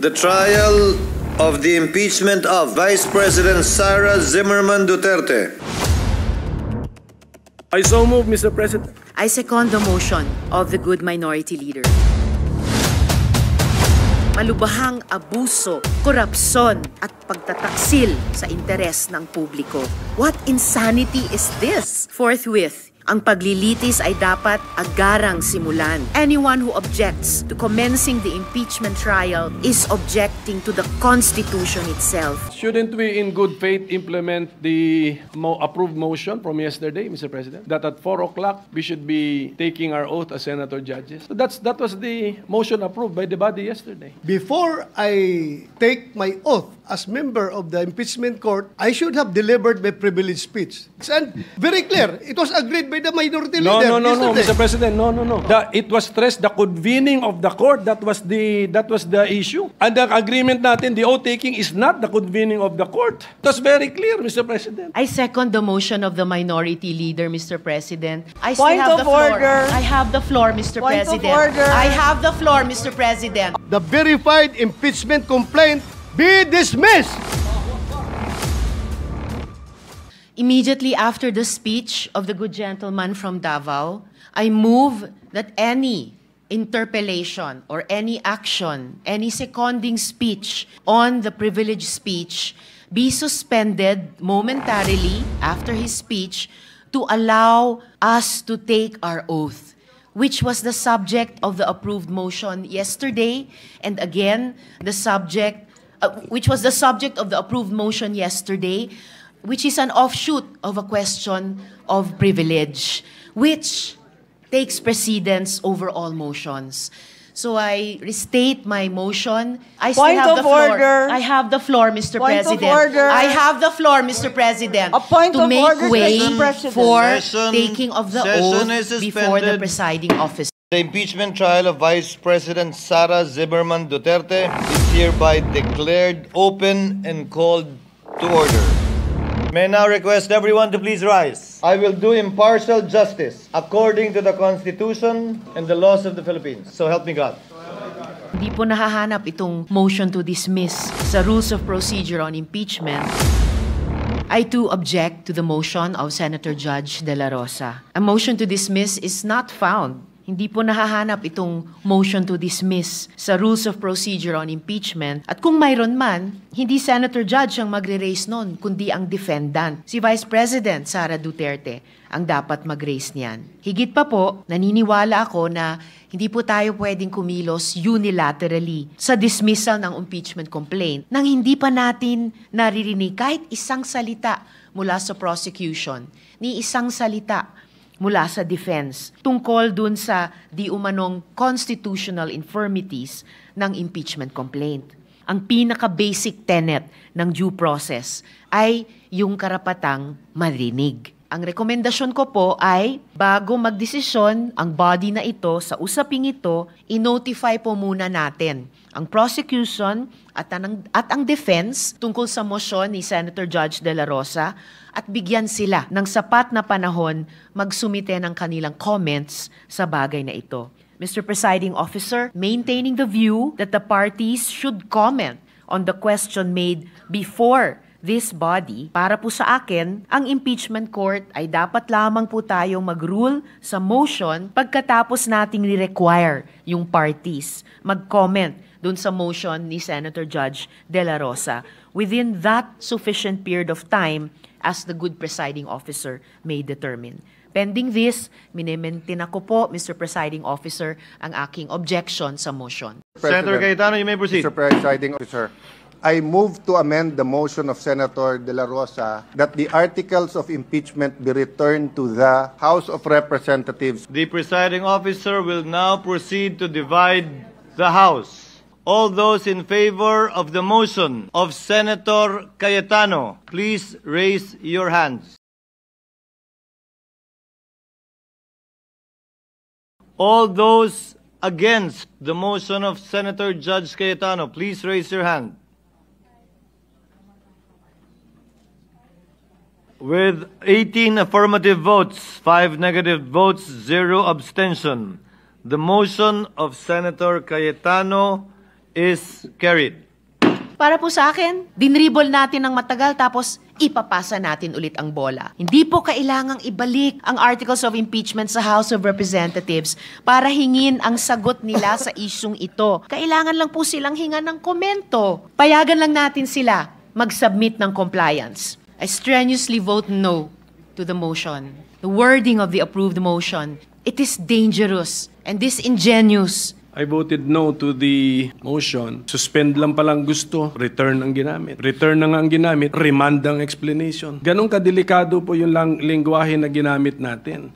The trial of the impeachment of Vice President Sara Zimmerman Duterte. I so move, Mr. President. I second the motion of the good minority leader. Malubhang abuso, korupsyon at pagtataksil sa interes ng publiko. What insanity is this? Forthwith, ang paglilitis ay dapat agarang simulan. Anyone who objects to commencing the impeachment trial is objecting to the Constitution itself. Shouldn't we in good faith implement the approved motion from yesterday, Mr. President? That at 4 o'clock we should be taking our oath as senator judges. So that was the motion approved by the body yesterday. Before I take my oath as member of the impeachment court, I should have delivered my privileged speech. And very clear, it was agreed by the minority leader. No, Mr. President, no. It was stressed the convening of the court. That was the issue. And the agreement natin, the oath taking is not the convening of the court. It was very clear, Mr. President. I second the motion of the minority leader, Mr. President. I still Point have of the floor. order. I have the floor, Mr. Point of President. order. I have the floor, Mr. President. The verified impeachment complaint be dismissed. Immediately after the speech of the good gentleman from Davao, I move that any interpellation or any action, any seconding speech on the privileged speech be suspended momentarily after his speech to allow us to take our oath, which was the subject of the approved motion yesterday, and again, which was the subject of the approved motion yesterday, which is an offshoot of a question of privilege, which takes precedence over all motions. So I restate my motion. I still Point have of the floor. order. I have the floor, Mr. Point of President. order. I have the floor, Mr. President, A point to of make order, way Mr. President. for Session- taking of the session oath is before the suspended. presiding officer. The impeachment trial of Vice President Sara Zimmerman Duterte is hereby declared open and called to order. May now request everyone to please rise. I will do impartial justice according to the Constitution and the laws of the Philippines. So help me God. Hindi po nahahanap itong motion to dismiss sa Rules of Procedure on Impeachment. I too object to the motion of Senator Judge De La Rosa. A motion to dismiss is not found. Hindi po nahahanap itong motion to dismiss sa Rules of Procedure on Impeachment. At kung mayroon man, hindi Senator Judge ang magre-raise nun, kundi ang defendant, si Vice President Sara Duterte, ang dapat mag-raise niyan. Higit pa po, naniniwala ako na hindi po tayo pwedeng kumilos unilaterally sa dismissal ng impeachment complaint nang hindi pa natin naririnig kahit isang salita mula sa prosecution, ni isang salita mula sa defense tungkol dun sa di umanong constitutional infirmities ng impeachment complaint. Ang pinaka-basic tenet ng due process ay yung karapatang marinig. Ang rekomendasyon ko po ay bago magdesisyon ang body na ito sa usaping ito, i-notify po muna natin ang prosecution at ang defense tungkol sa motion ni Senator Judge De La Rosa at bigyan sila ng sapat na panahon magsumite ng kanilang comments sa bagay na ito. Mr. Presiding Officer, maintaining the view that the parties should comment on the question made before this body, para po sa akin, ang impeachment court ay dapat lamang po tayong mag-rule sa motion pagkatapos nating ni-require yung parties mag-comment dun sa motion ni Senator Judge De La Rosa within that sufficient period of time as the good presiding officer may determine. Pending this, minimaintain ako po, Mr. Presiding Officer, ang aking objection sa motion. Senator Cayetano, you may proceed. Mr. Presiding Officer, I move to amend the motion of Senator De La Rosa that the articles of impeachment be returned to the House of Representatives. The presiding officer will now proceed to divide the House. All those in favor of the motion of Senator Cayetano, please raise your hands. All those against the motion of Senator Judge Cayetano, please raise your hand. With 18 affirmative votes, 5 negative votes, 0 abstention, the motion of Senator Cayetano is carried. Para po sa akin, dinribble natin ng matagal tapos ipapasa natin ulit ang bola. Hindi po kailangang ibalik ang articles of impeachment sa House of Representatives para hingin ang sagot nila sa isyung ito. Kailangan lang po silang hingan ng komento. Payagan lang natin sila mag-submit ng compliance. I strenuously vote no to the motion. The wording of the approved motion, it is dangerous and disingenuous. I voted no to the motion. Suspend lang palang gusto, return ang ginamit. Return na nga ang ginamit, remand ang explanation. Ganong kadelikado po yung lingwahe na ginamit natin.